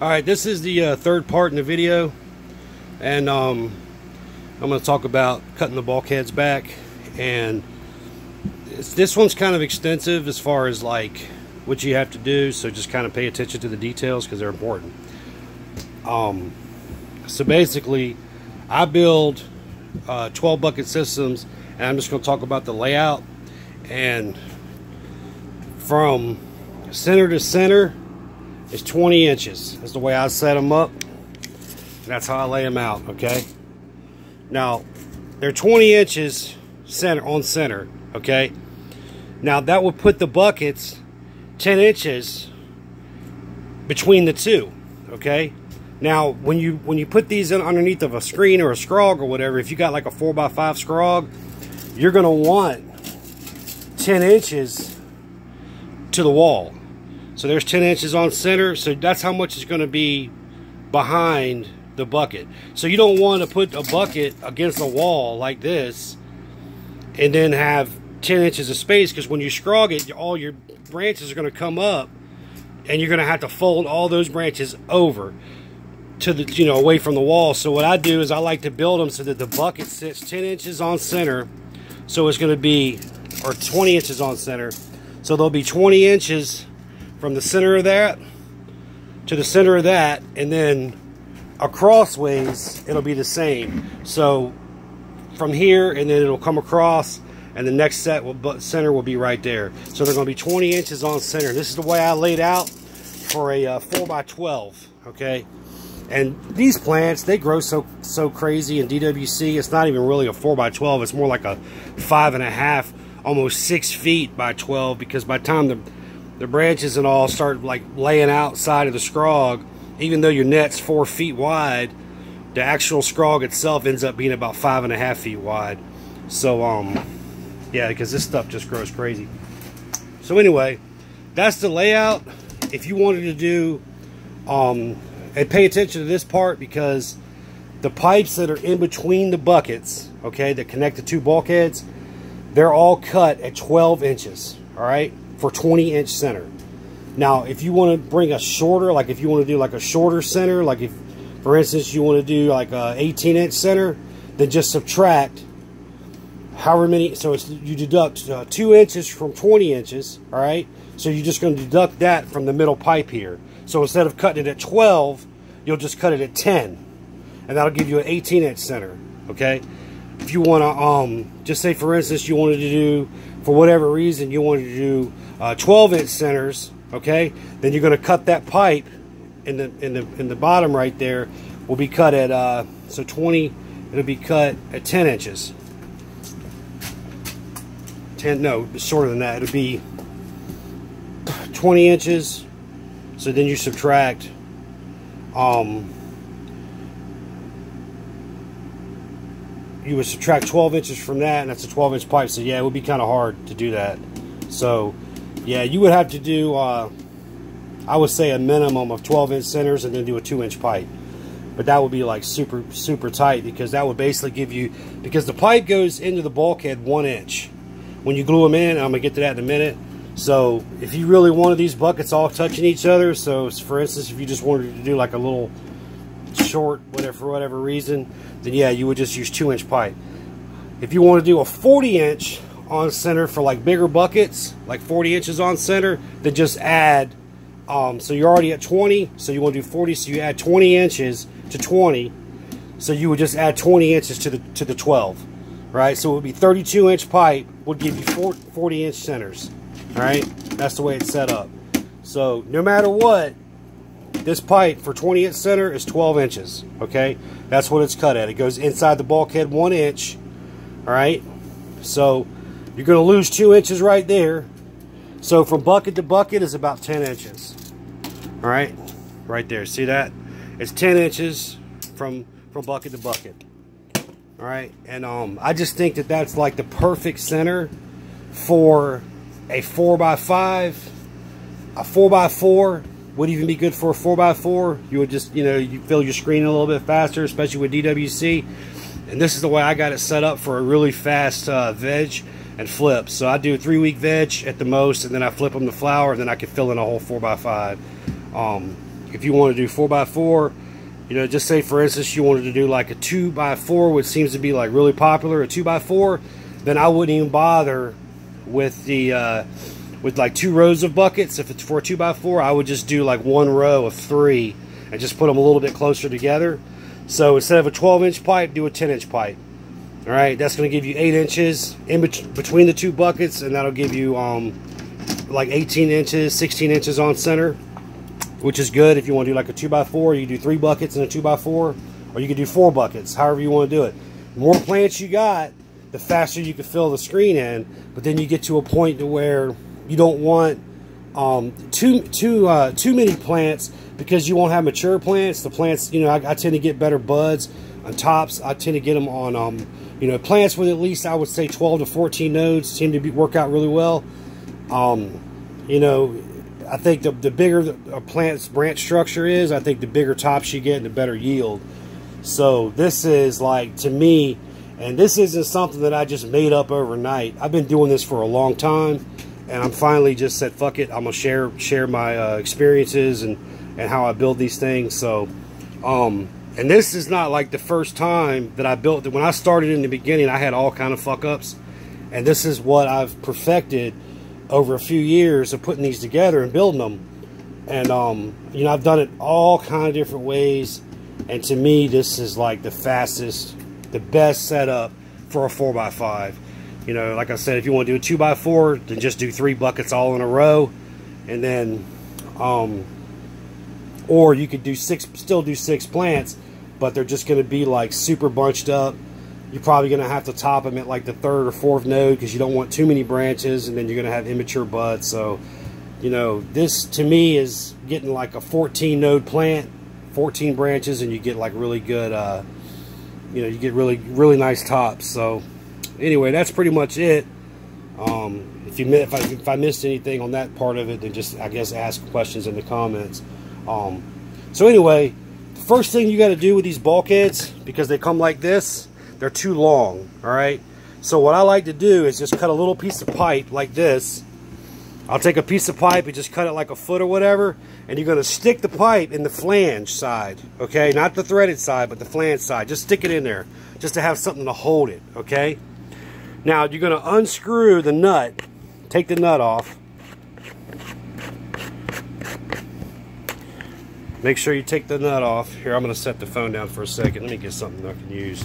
Alright, this is the third part in the video, and I'm going to talk about cutting the bulkheads back. And this one's kind of extensive as far as like what you have to do, so just kind of pay attention to the details because they're important. So basically I build 12 bucket systems, and I'm just going to talk about the layout. And from center to center is 20 inches. That's the way I set them up. That's how I lay them out, okay? Now, they're 20 inches on center, okay? Now, that would put the buckets 10 inches between the two, okay? Now, when you put these in underneath of a screen or a scrog or whatever, if you got like a 4x5 scrog, you're going to want 10 inches to the wall. So there's 10 inches on center, so that's how much is going to be behind the bucket. So you don't want to put a bucket against a wall like this and then have 10 inches of space, because when you scrog it, all your branches are going to come up and you're going to have to fold all those branches over to the, you know, away from the wall. So what I do is I like to build them so that the bucket sits 10 inches on center. So it's going to be, or 20 inches on center. So there'll be 20 inches from the center of that to the center of that, and then across ways it'll be the same. So from here, and then it'll come across, and the next center will be right there. So they're going to be 20 inches on center. This is the way I laid out for a 4x12, okay? And these plants, they grow so crazy in DWC. It's not even really a 4x12. It's more like a 5.5, almost 6 feet by 12, because by the time the branches and all start like laying outside of the scrog, even though your net's 4 feet wide, the actual scrog itself ends up being about 5.5 feet wide. So yeah, because this stuff just grows crazy. So anyway, that's the layout. If you wanted to do and pay attention to this part, because the pipes that are in between the buckets, okay, that connect the two bulkheads, they're all cut at 12 inches, all right, for 20-inch center. Now, if you want to bring a shorter, like if you want to do like a shorter center, like if, for instance, you want to do like a 18-inch center, then just subtract however many, so it's, you deduct 2 inches from 20 inches, all right? So you're just going to deduct that from the middle pipe here. So instead of cutting it at 12, you'll just cut it at 10, and that'll give you an 18-inch center, okay? If you want to, just say for instance, you wanted to do, for whatever reason, you wanted to do 12-inch centers, okay? Then you're going to cut that pipe in the bottom right there. Will be cut at so 20. It'll be cut at 10 inches. 10, no, shorter than that. It'll be 20 inches. So then you subtract you would subtract 12 inches from that, and that's a 12-inch pipe. So yeah, it would be kind of hard to do that. So yeah, you would have to do I would say a minimum of 12-inch centers and then do a 2-inch pipe. But that would be like super tight, because that would basically give you, because the pipe goes into the bulkhead 1 inch when you glue them in. I'm gonna get to that in a minute. So if you really wanted these buckets all touching each other, so for instance, if you just wanted to do like a little short, whatever, for whatever reason, then yeah, you would just use 2-inch pipe. If you want to do a 40-inch on center for like bigger buckets, like 40 inches on center, then just add, so you're already at 20, so you want to do 40, so you add 20 inches to 20, so you would just add 20 inches to the 12, right? So it would be 32-inch pipe would give you 40-inch centers, all right? That's the way it's set up. So no matter what, this pipe for 20-inch center is 12 inches, okay? That's what it's cut at. It goes inside the bulkhead 1 inch, all right? So you're going to lose 2 inches right there. So from bucket to bucket is about 10 inches, all right? Right there, see that? It's 10 inches from bucket to bucket, all right? And I just think that that's like the perfect center for a 4x5, a 4x4. Would even be good for a 4x4. You would just, you know, you fill your screen a little bit faster, especially with DWC. And this is the way I got it set up for a really fast veg and flip. So I do a 3-week veg at the most, and then I flip them to flour, and then I can fill in a whole 4x5. if you want to do 4x4, you know, just say for instance you wanted to do like a 2x4, which seems to be like really popular, a 2x4, then I wouldn't even bother with the with like 2 rows of buckets. If it's for a 2x4, I would just do like 1 row of 3 and just put them a little bit closer together. So instead of a 12-inch pipe, do a 10-inch pipe. All right, that's going to give you 8 inches in between the 2 buckets, and that'll give you like 18 inches, 16 inches on center, which is good. If you want to do like a 2x4, you can do 3 buckets in a 2x4, or you can do 4 buckets, however you want to do it. The more plants you got, the faster you can fill the screen in, but then you get to a point to where you don't want too many plants, because you won't have mature plants. The plants, you know, I tend to get better buds on tops. I tend to get them on, you know, plants with at least, I would say, 12 to 14 nodes seem to work out really well. You know, I think the bigger a plant's branch structure is, I think the bigger tops you get and the better yield. So this is like, to me, and this isn't something that I just made up overnight. I've been doing this for a long time, and I'm finally just said, fuck it, I'm gonna share my experiences and how I build these things. So and this is not like the first time that I built it. When I started in the beginning, I had all kind of fuck ups, and this is what I've perfected over a few years of putting these together and building them. And you know, I've done it all kind of different ways, and to me this is like the fastest, the best setup for a 4x5. You know, like I said, if you want to do a 2x4, then just do 3 buckets all in a row, and then or you could do still do 6 plants, but they're just going to be like super bunched up. You're probably going to have to top them at like the 3rd or 4th node, because you don't want too many branches, and then you're going to have immature buds. So, you know, this to me is getting like a 14 node plant, 14 branches, and you get like really good, you know, you get really nice tops. So anyway, that's pretty much it. If I missed anything on that part of it, then just, I guess, ask questions in the comments. So anyway, the first thing you got to do with these bulkheads, because they come like this, they're too long. All right, so what I like to do is just cut a little piece of pipe like this. I'll take a piece of pipe and just cut it like a foot or whatever, and you're going to stick the pipe in the flange side, okay? Not the threaded side, but the flange side. Just stick it in there, just to have something to hold it, okay? Now, you're going to unscrew the nut, take the nut off. Make sure you take the nut off. Here, I'm going to set the phone down for a second. Let me get something I can use.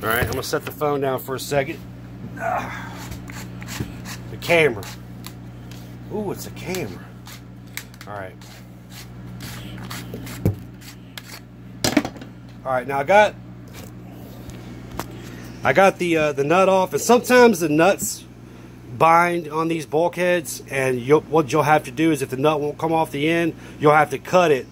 All right, I'm going to set the phone down for a second. The camera. Ooh, it's a camera. All right. All right, now I got the nut off, and sometimes the nuts bind on these bulkheads, and what you'll have to do is, if the nut won't come off the end, you'll have to cut it,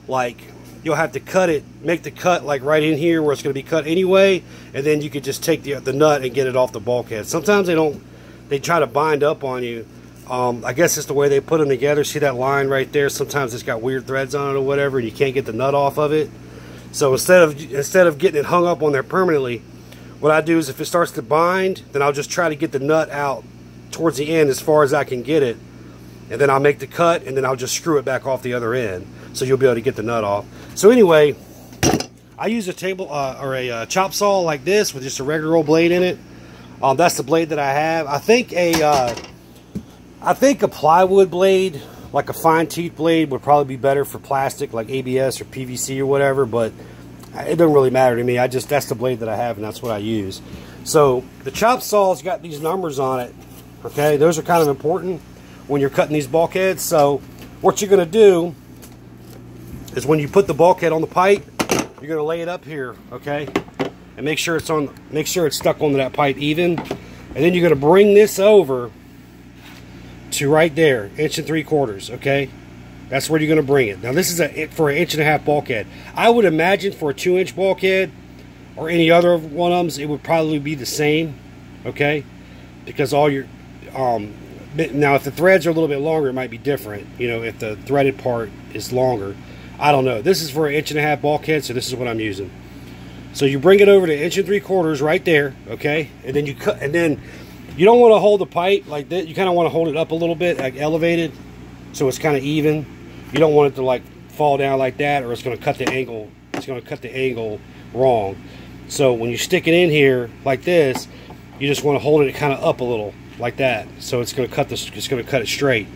like, make the cut like right in here where it's going to be cut anyway, and then you could just take the nut and get it off the bulkhead. Sometimes they try to bind up on you. I guess it's the way they put them together. See that line right there? Sometimes it's got weird threads on it or whatever, and you can't get the nut off of it. So instead of getting it hung up on there permanently, what I do is, if it starts to bind, then I'll just try to get the nut out towards the end as far as I can get it, and then I'll make the cut, and then I'll just screw it back off the other end, so you'll be able to get the nut off. So anyway, I use a table or a chop saw like this with just a regular old blade in it. That's the blade that I have. I think a plywood blade, like a fine teeth blade, would probably be better for plastic, like ABS or PVC or whatever, but it doesn't really matter to me. That's the blade that I have, and that's what I use. So the chop saw's got these numbers on it. Okay, those are kind of important when you're cutting these bulkheads. So what you're going to do is, when you put the bulkhead on the pipe, you're going to lay it up here, okay, and make sure it's stuck onto that pipe even, and then you're going to bring this over to right there, 1 3/4 inches, okay. That's where you're going to bring it. Now this is for an 1.5 inch bulkhead. I would imagine for a 2-inch bulkhead or any other one of them, it would probably be the same, okay, because all your now if the threads are a little bit longer, it might be different, you know, if the threaded part is longer. I don't know. This is for an 1.5 inch bulkhead, so this is what I'm using. So you bring it over to 1 3/4 inches right there, okay, and then you cut, and then you don't want to hold the pipe like that. You kind of want to hold it up a little bit, like elevated, so it's kind of even. You don't want it to like fall down like that, or it's going to cut the angle. It's going to cut the angle wrong. So when you stick it in here like this, you just want to hold it kind of up a little like that. So it's going to cut this. It's going to cut it straight.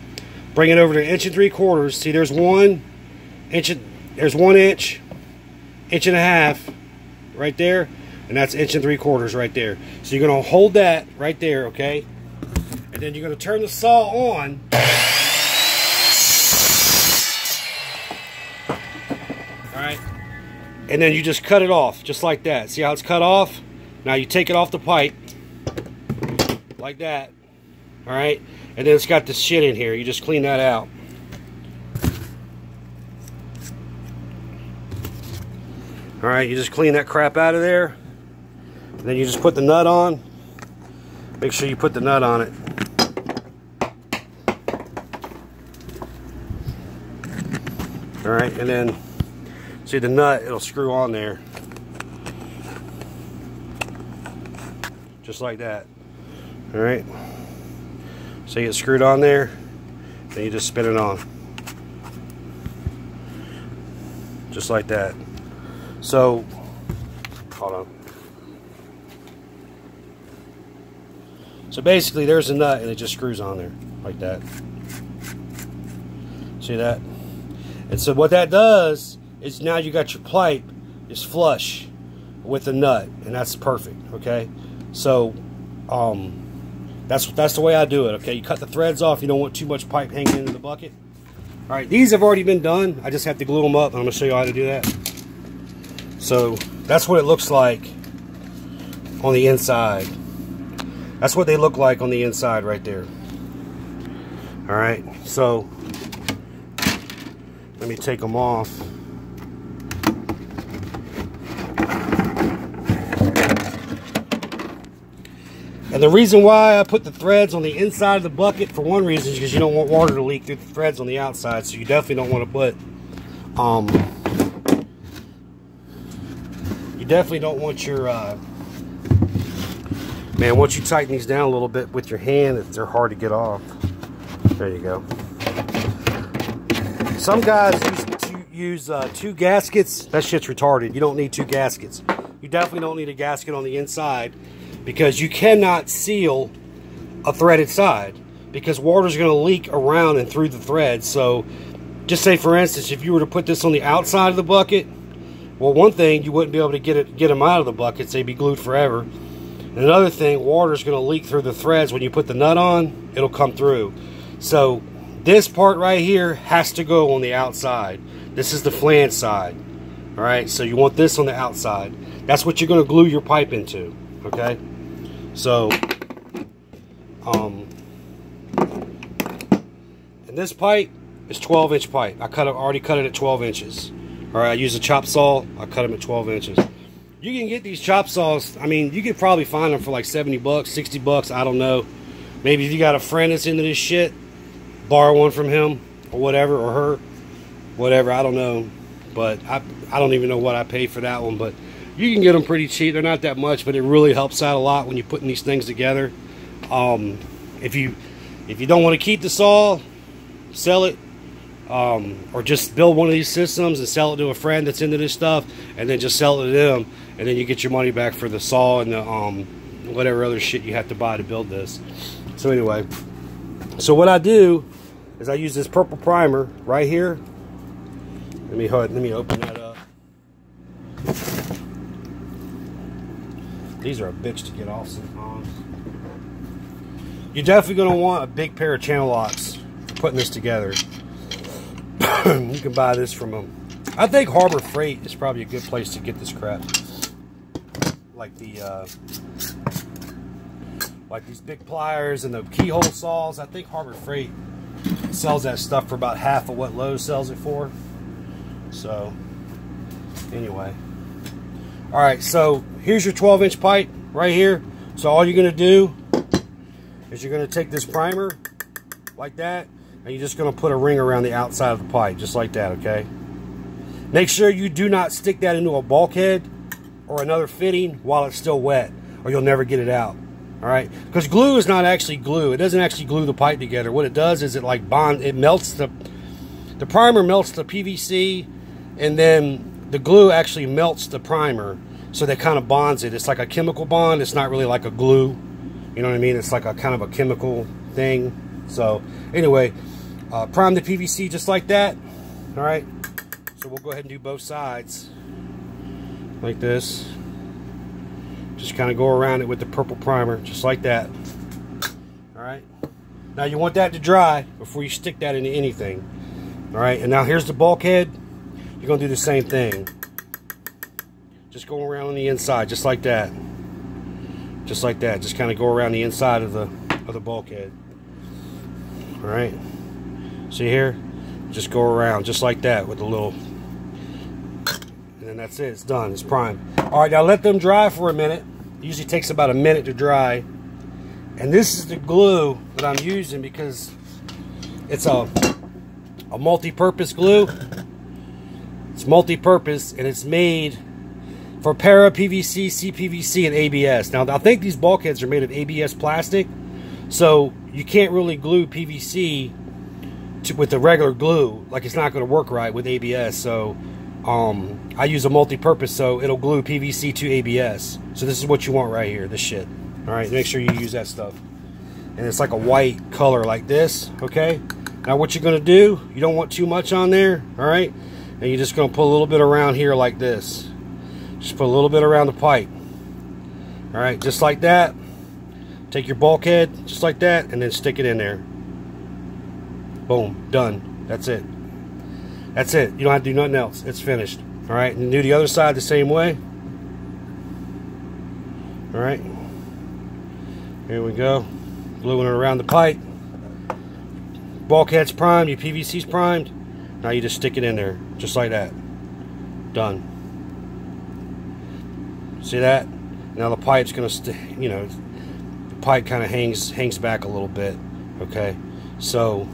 Bring it over to 1 3/4. See, there's 1 inch. There's 1 inch, 1.5 inches right there, and that's 1 3/4 right there. So you're going to hold that right there, okay? And then you're going to turn the saw on. Alright, and then you just cut it off just like that. See how it's cut off? Now you take it off the pipe like that. Alright, and then it's got this shit in here. You just clean that out. Alright, you just clean that crap out of there. And then you just put the nut on. Make sure you put the nut on it. Alright, and then see the nut, it'll screw on there. Just like that. Alright. So you get screwed on there, then you just spin it on. Just like that. So, hold on. So basically there's a nut and it just screws on there, like that. See that? And so what that does is now you got your pipe is flush with the nut, and that's perfect, okay? So, that's the way I do it, okay? You cut the threads off, you don't want too much pipe hanging into the bucket. Alright, these have already been done. I just have to glue them up, and I'm going to show you how to do that. So, that's what it looks like on the inside. That's what they look like on the inside right there. Alright, so let me take them off. And the reason why I put the threads on the inside of the bucket, for one reason, is because you don't want water to leak through the threads on the outside. So you definitely don't want to put, you definitely don't want your, man, once you tighten these down a little bit with your hand, they're hard to get off. There you go. Some guys use 2 gaskets. That shit's retarded. You don't need 2 gaskets. You definitely don't need a gasket on the inside, because you cannot seal a threaded side, because water's going to leak around and through the threads. So just say, for instance, if you were to put this on the outside of the bucket, well, one thing, you wouldn't be able to get them out of the buckets. They'd be glued forever. And another thing, water's going to leak through the threads. When you put the nut on, it'll come through. So this part right here has to go on the outside. This is the flange side. Alright, so you want this on the outside. That's what you're going to glue your pipe into. Okay? So, and this pipe is 12-inch pipe. I already cut it at 12 inches. Alright, I use a chop saw. I cut them at 12 inches. You can get these chop saws. I mean, you could probably find them for like 70 bucks, 60 bucks. I don't know. Maybe if you got a friend that's into this shit, borrow one from him or whatever, or her, whatever. I don't know. But I don't even know what I paid for that one. But you can get them pretty cheap. They're not that much, but it really helps out a lot when you're putting these things together. If you don't want to keep the saw, sell it. Or just build one of these systems and sell it to a friend that's into this stuff, and then just sell it to them, and then you get your money back for the saw and the whatever other shit you have to buy to build this. So anyway, so what I do is I use this purple primer right here. Let me open that up. These are a bitch to get off sometimes. You're definitely going to want a big pair of channel locks for putting this together. You can buy this from them. I think Harbor Freight is probably a good place to get this crap. Like like these big pliers and the keyhole saws. I think Harbor Freight sells that stuff for about half of what Lowe's sells it for. So, anyway. Alright, so here's your 12-inch pipe right here. So all you're going to do is you're going to take this primer like that, and you're just going to put a ring around the outside of the pipe, just like that, okay? Make sure you do not stick that into a bulkhead or another fitting while it's still wet, or you'll never get it out. All right, because glue is not actually glue. It doesn't actually glue the pipe together. What it does is it like it melts the primer melts the PVC, and then the glue actually melts the primer, so that kind of bonds it. It's like a chemical bond. It's not really like a glue. You know what I mean? It's like a kind of a chemical thing. So anyway, prime the PVC just like that. All right. So we'll go ahead and do both sides like this. Just kind of go around it with the purple primer, just like that. All right. Now you want that to dry before you stick that into anything. All right. And now here's the bulkhead. You're gonna do the same thing. Just go around on the inside, just like that. Just like that. Just kind of go around the inside of the bulkhead. All right. See here? Just go around just like that with a little. And then that's it. It's done. It's primed. All right. Now let them dry for a minute. It usually takes about a minute to dry. And this is the glue that I'm using because it's a multi-purpose glue. It's multi-purpose and it's made for para PVC, CPVC, and ABS. Now I think these bulkheads are made of ABS plastic, so you can't really glue PVC with the regular glue. Like, it's not going to work right with ABS. So I use a multi-purpose, so it'll glue PVC to ABS. So this is what you want right here, this shit. All right, make sure you use that stuff. And it's like a white color like this, okay? Now what you're going to do, you don't want too much on there, all right? And you're just going to put a little bit around here like this. Just put a little bit around the pipe. All right, just like that. Take your bulkhead, just like that, and then stick it in there. Boom, done. That's it. That's it. You don't have to do nothing else. It's finished. All right, and do the other side the same way. All right. Here we go. Gluing it around the pipe. Bulkhead's primed. Your PVC's primed. Now you just stick it in there, just like that. Done. See that? Now the pipe's gonna, you know, the pipe kind of hangs back a little bit. Okay, so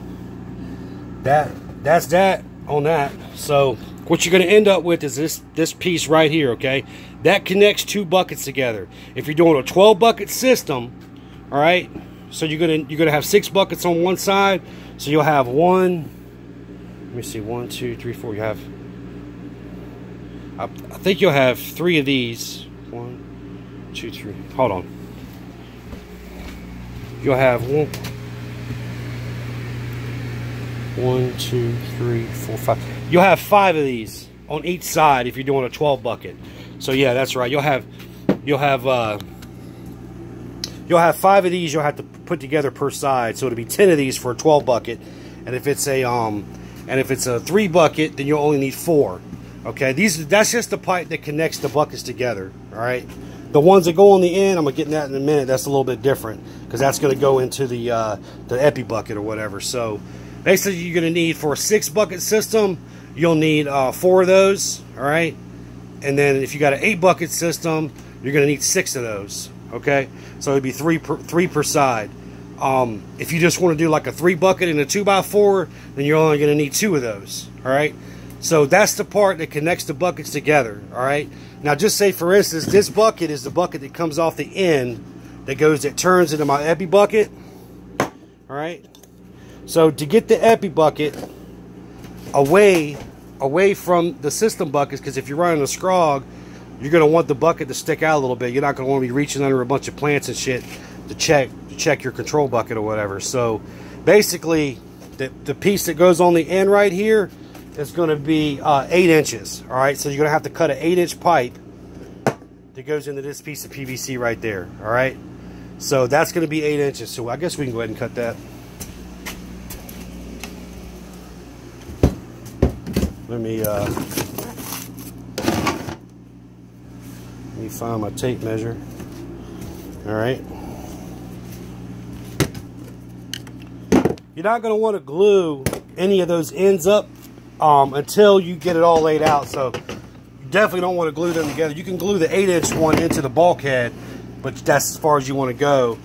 that's that on that. So what you're gonna end up with is this piece right here. Okay, that connects two buckets together. If you're doing a 12 bucket system, all right. So you're gonna have 6 buckets on one side. So you'll have one. Let me see, 1, 2, 3, 4. You have. I think you'll have 3 of these. 1, 2, 3. Hold on. You'll have 1, 2, 3, 4, 5. You'll have 5 of these on each side if you're doing a 12 bucket. So yeah, that's right. You'll have 5 of these. You'll have to put together per side. So it'll be 10 of these for a 12 bucket. And if it's a 3 bucket, then you'll only need 4. Okay, that's just the pipe that connects the buckets together. All right, the ones that go on the end, I'm gonna get in that in a minute. That's a little bit different because that's gonna go into the epi bucket or whatever. So basically, you're gonna need, for a 6 bucket system, you'll need 4 of those. All right, and then if you got an 8 bucket system, you're gonna need 6 of those. Okay, so it'd be 3 per side. If you just want to do like a 3 bucket and a 2x4, then you're only going to need 2 of those. All right. So that's the part that connects the buckets together. All right. Now, just say for instance, this bucket is the bucket that comes off the end that turns into my epi bucket. All right. So to get the epi bucket away from the system buckets, because if you're running a scrog, you're going to want the bucket to stick out a little bit. You're not going to want to be reaching under a bunch of plants and shit to check your control bucket or whatever. So basically, the piece that goes on the end right here is going to be 8 inches. All right, so you're going to have to cut an 8-inch pipe that goes into this piece of PVC right there. All right, so that's going to be 8 inches. So I guess we can go ahead and cut that. Let me find my tape measure. All right. You're not going to want to glue any of those ends up until you get it all laid out. So you definitely don't want to glue them together. You can glue the 8-inch one into the bulkhead, but that's as far as you want to go.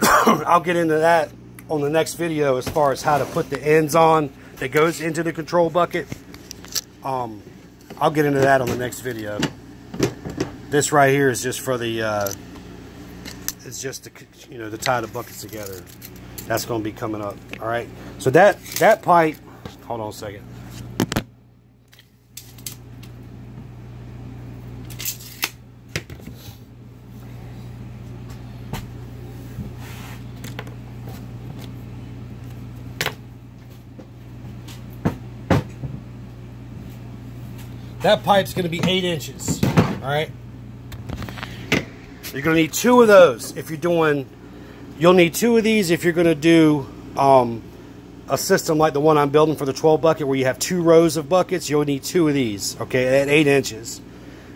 I'll get into that on the next video as far as how to put the ends on that goes into the control bucket. I'll get into that on the next video. This right here is just for the is just to, you know, to tie the buckets together. That's going to be coming up. All right. So that pipe, hold on a second. That pipe's going to be 8 inches. All right. You're going to need 2 of those if you're doing. You'll need 2 of these if you're going to do a system like the one I'm building for the 12 bucket, where you have 2 rows of buckets. You'll need 2 of these. Okay, at 8 inches.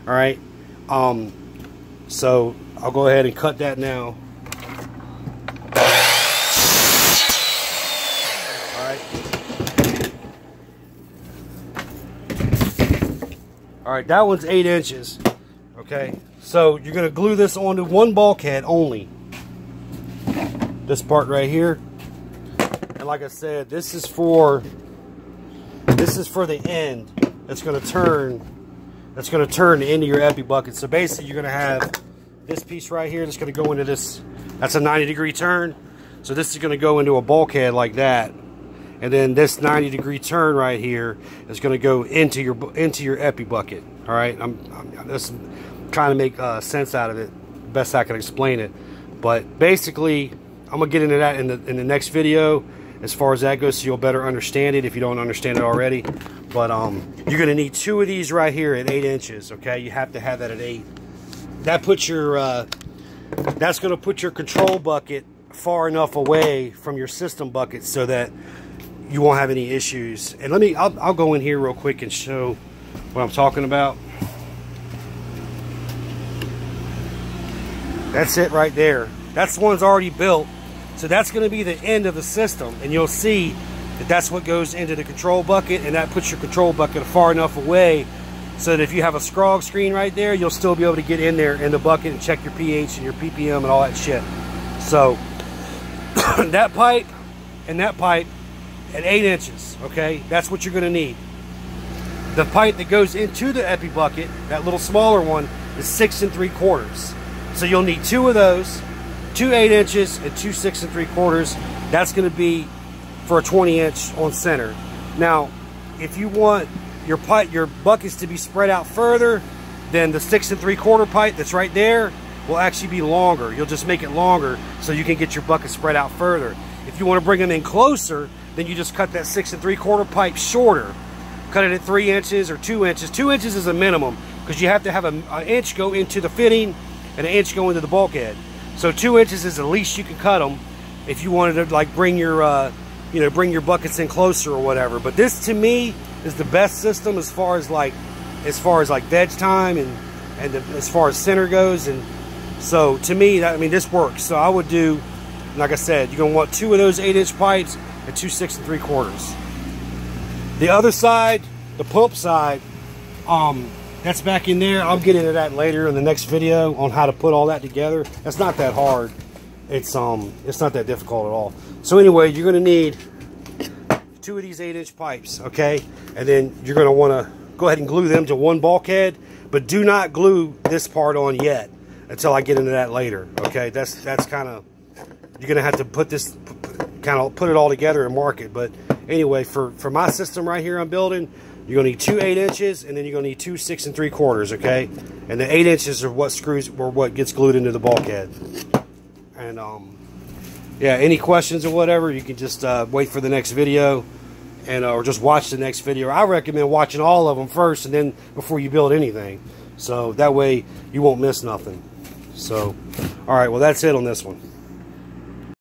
All right. So I'll go ahead and cut that now. All right, that one's 8 inches. Okay, so you're going to glue this onto one bulkhead only. This part right here. And like I said, this is for the end. That's going to turn. That's going to turn into your epi bucket. So basically, you're going to have this piece right here. That's going to go into this. That's a 90-degree turn. So this is going to go into a bulkhead like that. And then this 90-degree turn right here is going to go into your epi bucket. All right, I'm just trying to make sense out of it, best I can explain it. But basically, I'm gonna get into that in the next video as far as that goes, so you'll better understand it if you don't understand it already. But you're gonna need 2 of these right here at 8 inches. Okay, you have to have that at 8. That puts your that's gonna put your control bucket far enough away from your system bucket so that you won't have any issues. And I'll go in here real quick and show what I'm talking about. That's it right there. That's the one's already built. So that's going to be the end of the system. And you'll see that that's what goes into the control bucket, and that puts your control bucket far enough away so that if you have a scrog screen right there, you'll still be able to get in there in the bucket and check your pH and your ppm and all that shit. So that pipe and that pipe at 8 inches, okay? That's what you're going to need. The pipe that goes into the epi bucket, that little smaller one, is 6 3/4. So you'll need 2 of those, 2 8 inches and 2 6 3/4. That's going to be for a 20-inch on center. Now, if you want your buckets to be spread out further, then the 6 3/4 pipe that's right there will actually be longer. You'll just make it longer so you can get your buckets spread out further. If you want to bring them in closer, then you just cut that 6 3/4 pipe shorter. Cut it at 3 inches or 2 inches. 2 inches is a minimum because you have to have an inch go into the fitting and an inch go into the bulkhead. So 2 inches is the least you can cut them if you wanted to like bring your bring your buckets in closer or whatever. But this to me is the best system as far as like veg time and as far as center goes. And so to me, this works. So I would do, like I said, you're gonna want 2 of those 8-inch pipes and 2 6 3/4. The other side, the pump side, that's back in there. I'll get into that later in the next video on how to put all that together. That's not that hard. It's not that difficult at all. So anyway, you're gonna need 2 of these 8-inch pipes, okay? And then you're gonna wanna go ahead and glue them to one bulkhead, but do not glue this part on yet until I get into that later, okay? That's kind of, you're gonna have to put this, kind of put it all together and mark it. But anyway, for my system right here I'm building, you're gonna need 2 8 inches, and then you're gonna need 2 6 3/4, okay? And the 8 inches are what gets glued into the bulkhead. And yeah, any questions or whatever, you can just wait for the next video, and or just watch the next video. I recommend watching all of them first, and then before you build anything, so that way you won't miss nothing. So, all right, well that's it on this one.